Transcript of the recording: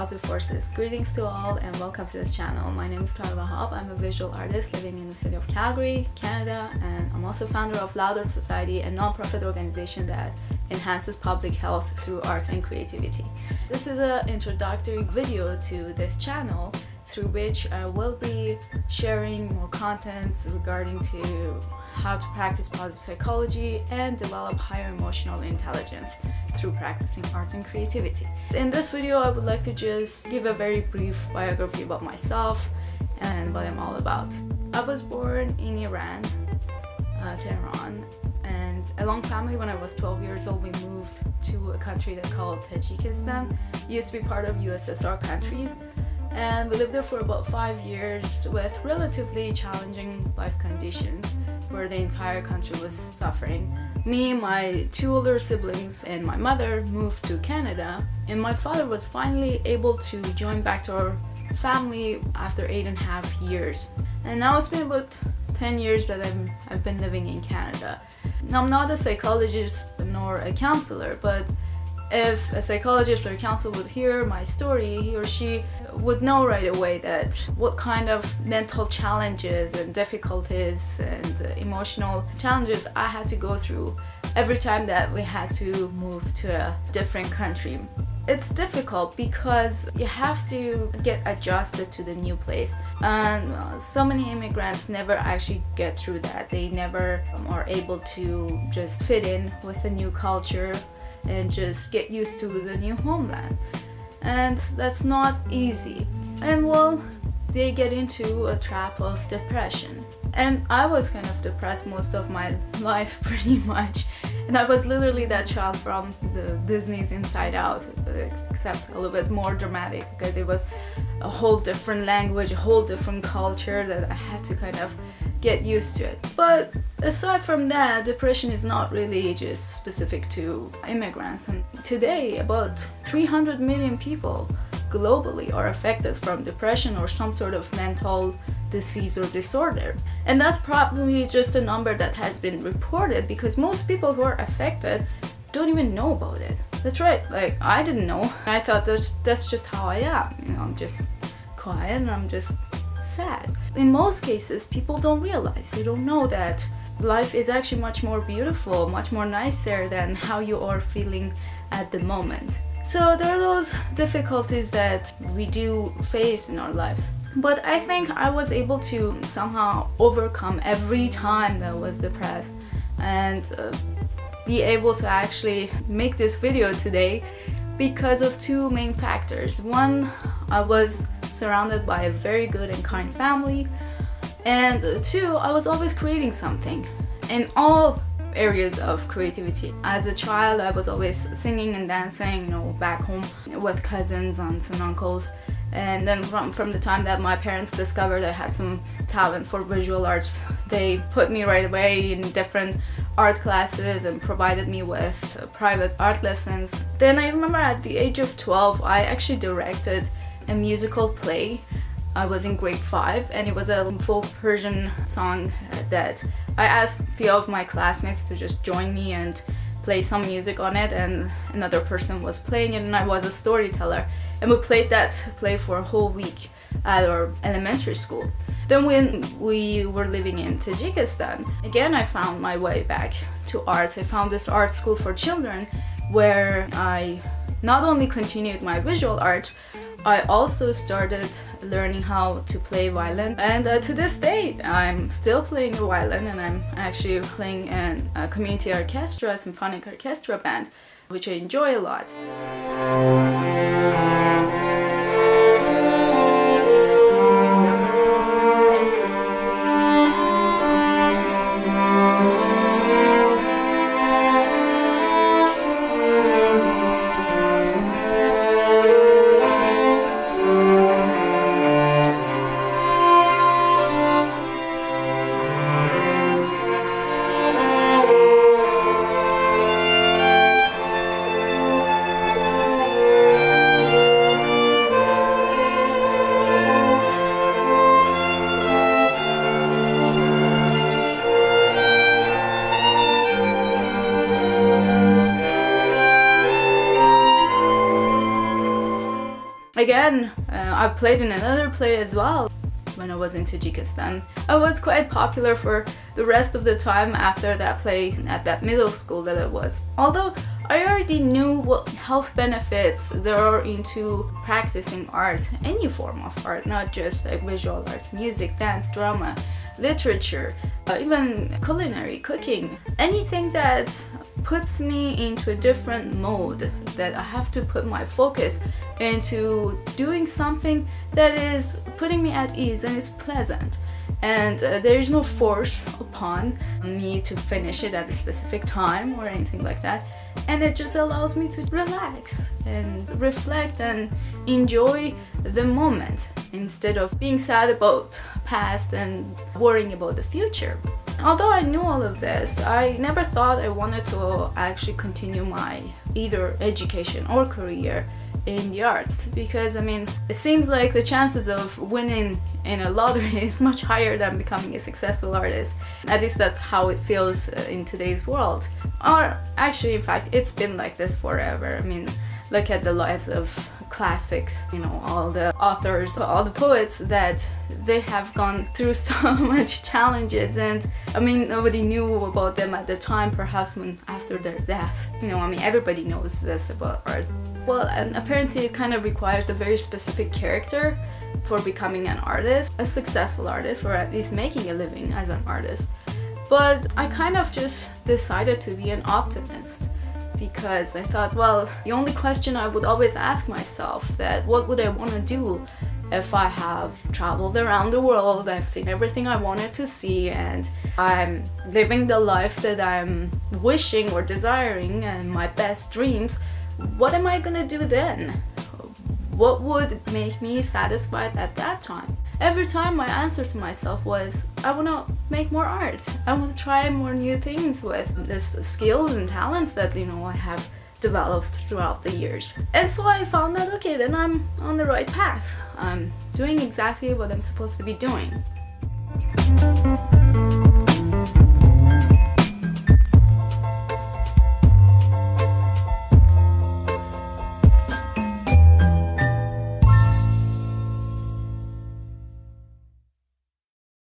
positive forces. Greetings to all and welcome to this channel. My name is Wahab. I'm a visual artist living in the city of Calgary, Canada, and I'm also founder of Louder Society, a non-profit organization that enhances public health through art and creativity. This is an introductory video to this channel through which I will be sharing more contents regarding to how to practice positive psychology and develop higher emotional intelligence through practicing art and creativity. In this video, I would like to just give a very brief biography about myself and what I'm all about. I was born in Iran, Tehran, and along family when I was 12 years old, we moved to a country they called Tajikistan. It used to be part of USSR countries. And we lived there for about 5 years with relatively challenging life conditions where the entire country was suffering. Me, my 2 older siblings, and my mother moved to Canada, and my father was finally able to join back to our family after 8.5 years. And now it's been about 10 years that I've been living in Canada. Now, I'm not a psychologist nor a counselor, but if a psychologist or a counselor would hear my story, he or she would know right away that what kind of mental challenges and difficulties and emotional challenges I had to go through every time that we had to move to a different country. It's difficult because you have to get adjusted to the new place, and so many immigrants never actually get through that. They never are able to just fit in with the new culture and just get used to the new homeland. And that's not easy. And well, they get into a trap of depression. And I was kind of depressed most of my life, pretty much. And I was literally that child from the Disney's Inside Out, except a little bit more dramatic because it was a whole different language, a whole different culture that I had to kind of get used to it. But aside from that, depression is not really just specific to immigrants. And today, about 300 million people globally are affected from depression or some sort of mental disease or disorder. And that's probably just a number that has been reported because most people who are affected don't even know about it. That's right, like I didn't know. I thought that's just how I am. I'm just quiet and I'm just sad. In most cases, people don't realize, they don't know that life is actually much more beautiful, much more nicer than how you are feeling at the moment. So there are those difficulties that we do face in our lives. But I think I was able to somehow overcome every time that I was depressed and be able to actually make this video today because of 2 main factors. One, I was surrounded by a very good and kind family, and 2, I was always creating something in all areas of creativity. As a child, I was always singing and dancing, back home with cousins, aunts and uncles. And then from the time that my parents discovered I had some talent for visual arts, they put me right away in different art classes and provided me with private art lessons. Then I remember at the age of 12, I actually directed a musical play. I was in grade 5 and it was a full Persian song that I asked a few of my classmates to just join me and play some music on it, and another person was playing it and I was a storyteller, and we played that play for a whole week at our elementary school. Then when we were living in Tajikistan, again I found my way back to arts. I found this art school for children where I not only continued my visual art, I also started learning how to play violin, and to this day I'm still playing the violin, and I'm actually playing in a community orchestra, a symphonic orchestra band, which I enjoy a lot. again, I played in another play as well when I was in Tajikistan. I was quite popular for the rest of the time after that play at that middle school that I was. Although I already knew what health benefits there are into practicing art, any form of art, not just like visual arts, music, dance, drama, literature, even culinary, cooking, anything that puts me into a different mode, that I have to put my focus into doing something that is putting me at ease and is pleasant. And there is no force upon me to finish it at a specific time or anything like that. And it just allows me to relax and reflect and enjoy the moment instead of being sad about past and worrying about the future. Although I knew all of this, I never thought I wanted to actually continue my either education or career in the arts, because I mean, it seems like the chances of winning in a lottery is much higher than becoming a successful artist. At least that's how it feels in today's world. Or actually, in fact, it's been like this forever. I mean, look at the lives of classics, you know, all the authors, all the poets, that they have gone through so much challenges, and I mean, nobody knew about them at the time, perhaps when after their death. You know, I mean, everybody knows this about art. Well, and apparently it kind of requires a very specific character for becoming an artist, a successful artist, or at least making a living as an artist. But I kind of just decided to be an optimist, because I thought, well, the only question I would always ask myself, that what would I want to do if I have traveled around the world, I've seen everything I wanted to see, and I'm living the life that I'm wishing or desiring and my best dreams, what am I gonna do then? What would make me satisfied at that time? Every time my answer to myself was, I want to make more art. I want to try more new things with this skills and talents that, you know, I have developed throughout the years. And so I found that, okay, then I'm on the right path. I'm doing exactly what I'm supposed to be doing.